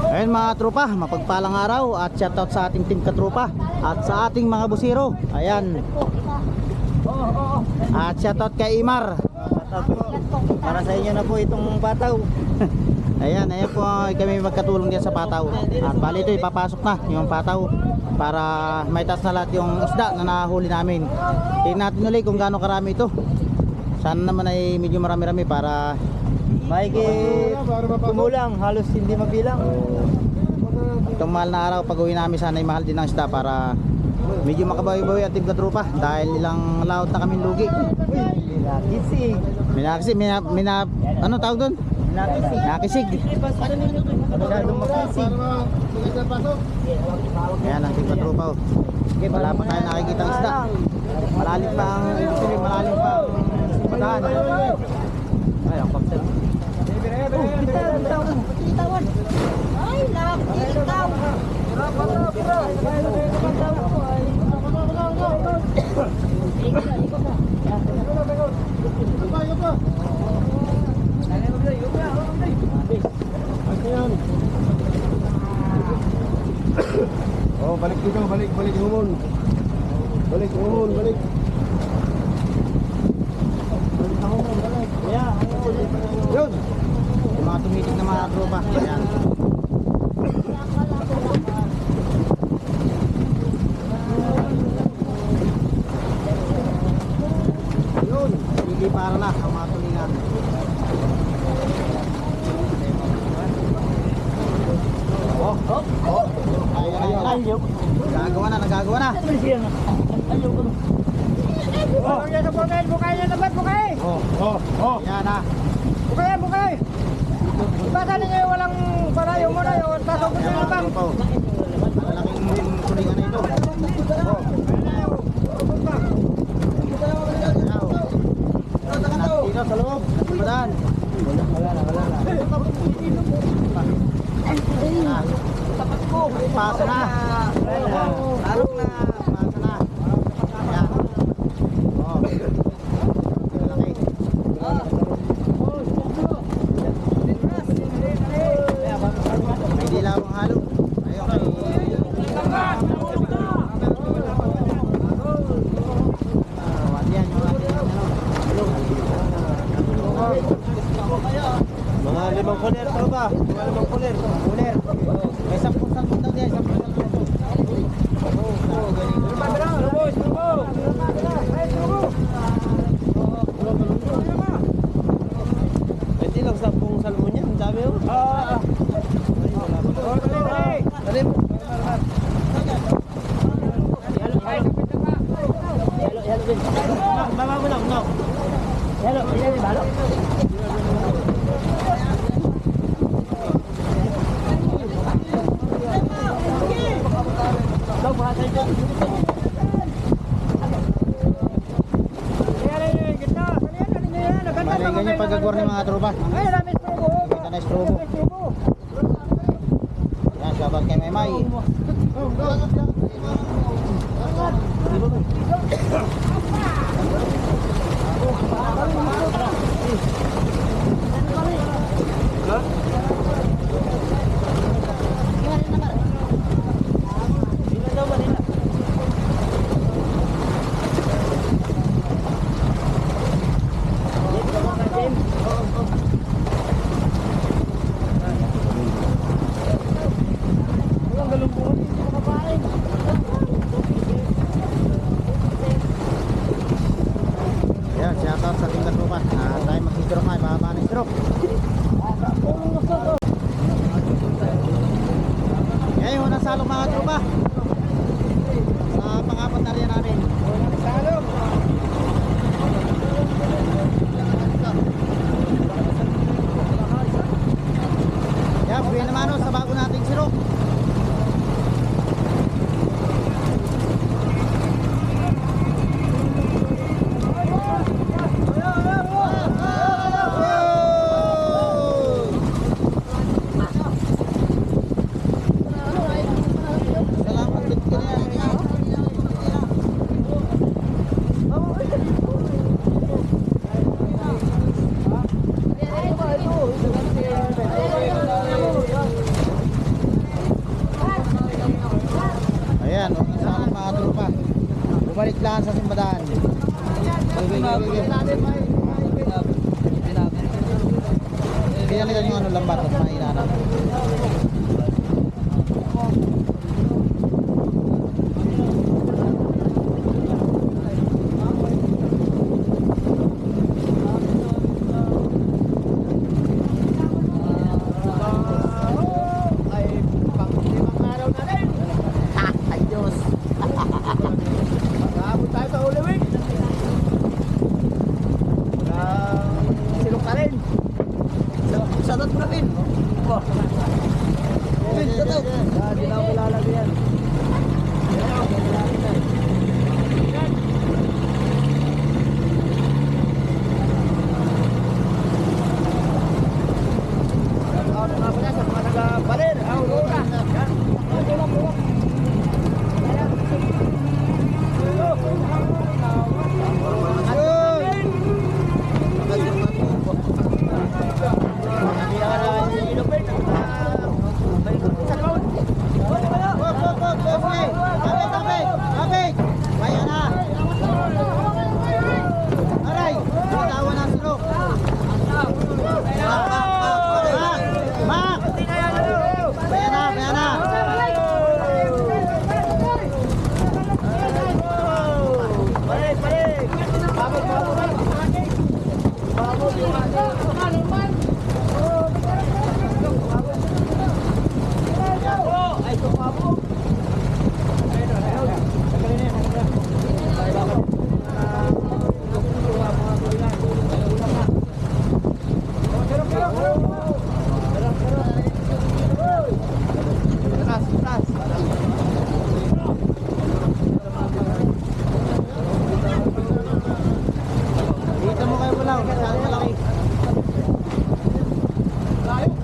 Ayun mga tropa, mapagpalang araw at shoutout sa ating team katropa at sa ating mga busiro. Ayan. At shoutout kay Imar. Para sa inyo na po itong bataw. Ayan po kami magkatulong diyan sa pataw. At bali ito ipapasok na yung pataw para may tas na lahat yung isda na nahuli namin. Tingnan natin ulit kung gaano karami ito. Sana naman ay medyo marami-rami para Mahigit kumulang, halos hindi mabilang. itong mahal na araw pag uwi namin sana ay mahal din ang isda para medyo makabawi-bawi at team katropa dahil ilang laot na kaming lugi. Minakisig. Ano tawag doon? Nakisig. Masyadong makisig. Ayan ang team katropa. Wala pa tayo nakikita ang isda. Malalim pa ang pagdaan. Ay, ang pagdaan. Bitawan. Ay, nakakitaw. Oh, balik dito, balik humon. Balik humon, balik. Yun. Yung mga tumitig na mga tropa. Ayan. Yun. Hindi para na ang mga tulingan. Ay. Nagagawa na. Bukay na dapat, bukay. Yan na. Bukay. Baka ninyo walang parayo mo na yun. Pasok ko sila bang. Malaking tulingan na ito. Dito sa loob. Padaan. Wala na. Pasa na. Tarok na. Pasa na. Ayan. Oh. Malaki. May dilawang halo. Ayun. Mga limang kuler to ba? Mga limang kuler. May 10 daw diyan, 10 Pwede lang 10 salmon yan. Ang dami yun. Dali mo. Baba mo lang. Balo. Bali ganyan pagkagwar ng mga tropa. Ay, rami strobo. Kita na strobo. Yan, sabat kay Memay. Yan, shoutout sa ating katropa. Tayo mag-stroke nga, bababa ng stroke. Yan yung unang salong mga tropa. Sa pang-apat na rin namin. Salong! Yan, buhay naman sa bago nating stroke. Kaya nila yung ano lambat at mahina. Ay, pang-limang araw na rin. Ay Diyos. Mag-aabot tayo sa Holy Week. Silong ka rin. Sarot mo rin. Hindi na ako ilalagay yan. Ano nga pala sa mga taga-baler? Aurora. Yan. Ito lang po. Dito mo kayo bulaw. Saan malaki? Okay.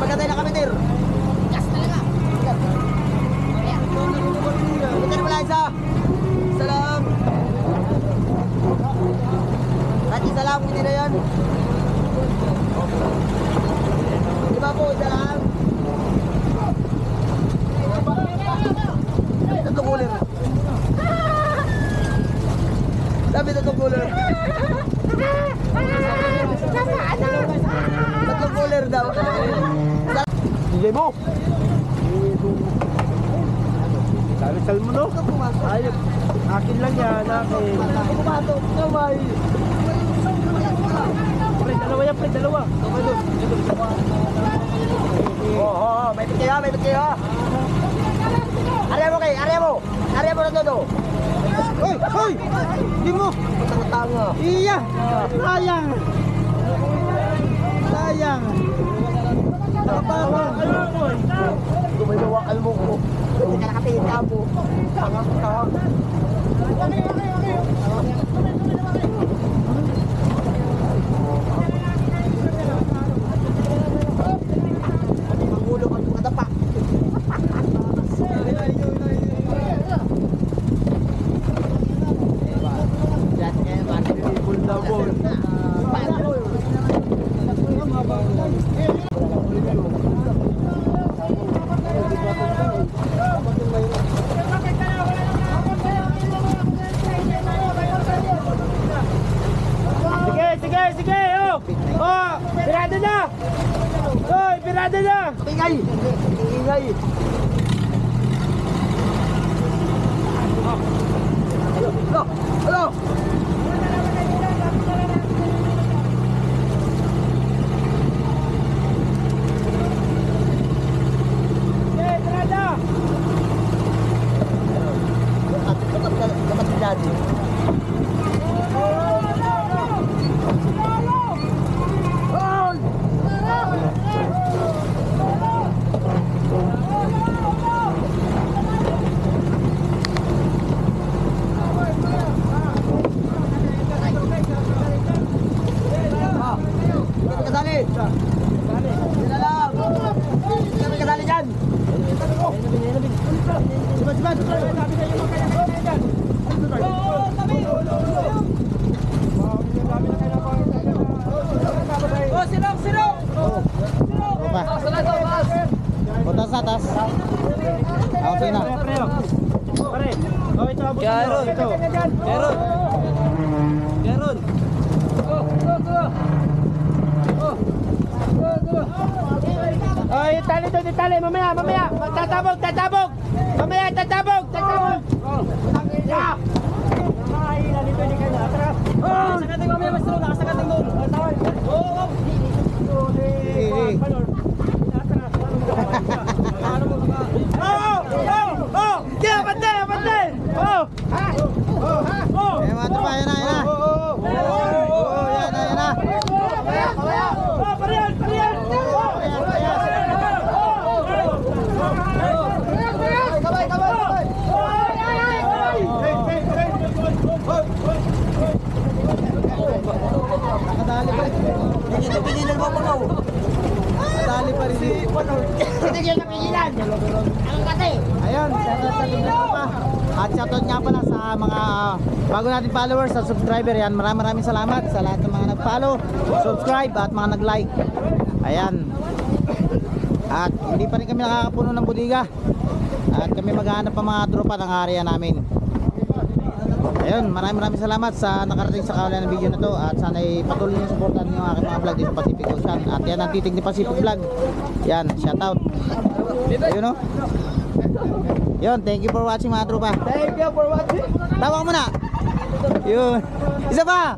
Pagkatay na kami, Tir. Gas talaga. Ito na pala isa. Salam. Kahit isa lang, hindi na yan. Di ba po, isa lang? Tatlong cooler. Sabi tatlong cooler. Tatlong cooler daw. DJ mo. Sal mo no? Ayop. Akin lang yan, akin. Kumato, kamay. Pre, dalawa yan, pre, dalawa. Oo, may pit kayo, may pit kayo. Area mo kay, area mo. Area mo na todo. Hoy, hoy! Hindi mo. Tanga. Iya. Sayang. Sayang. Nakapawang. Gumawa mo ko. Hindi ka nakatingin ka po. Tanga ka. Pangulo ka kadapa. pirada niya! Ingay! Ingay! Ano? Okay, pirada! Dapat si Daddy. Kasali! Sila lang! Sila kasali dyan! Sibat! Oh, silong! Ano pa? Butas na, tas. Ako, sige na. Pare, oh, ito abot Kaya mo. ron. Ito. Meron! Meron! Oh, itali, mamaya. Tatabog. Mamaya, tatabog. Oh, yeah. Mahina dito ni kanya. Atras. Oh, sakating mamaya, Mastro. Nakasakating doon. Oh. Oh! Kaya, pantay! Oh! Eh, mga tropa, yan na. Oh, yan na. Oh, pariyan! Nakadali pa rin. Pigilan mo ako. Nakadali pa rin. Hindi kayo napigilan! Ang kate! Ayun, shoutout sa tingnan ko pa. At shoutout nga pala sa mga bago nating followers at subscriber. Yan, maraming salamat sa lahat ng mga nag-follow, subscribe at mga nag-like. Ayan. At hindi pa rin kami nakakapuno ng budiga. At kami maghahanap pa mga tropa ng area namin. Ayun, maraming salamat sa nakarating sa kawalan ng video na to. At sana ay patuloy niyo supportan yung aking mga vlog dito sa Pacific Ocean. At yan ang titig ni Pacific Vlog. Yan, shoutout. Ayun o. Yun, thank you for watching mga tropa. Thank you for watching! Tawag mo na. Yun. Isa pa.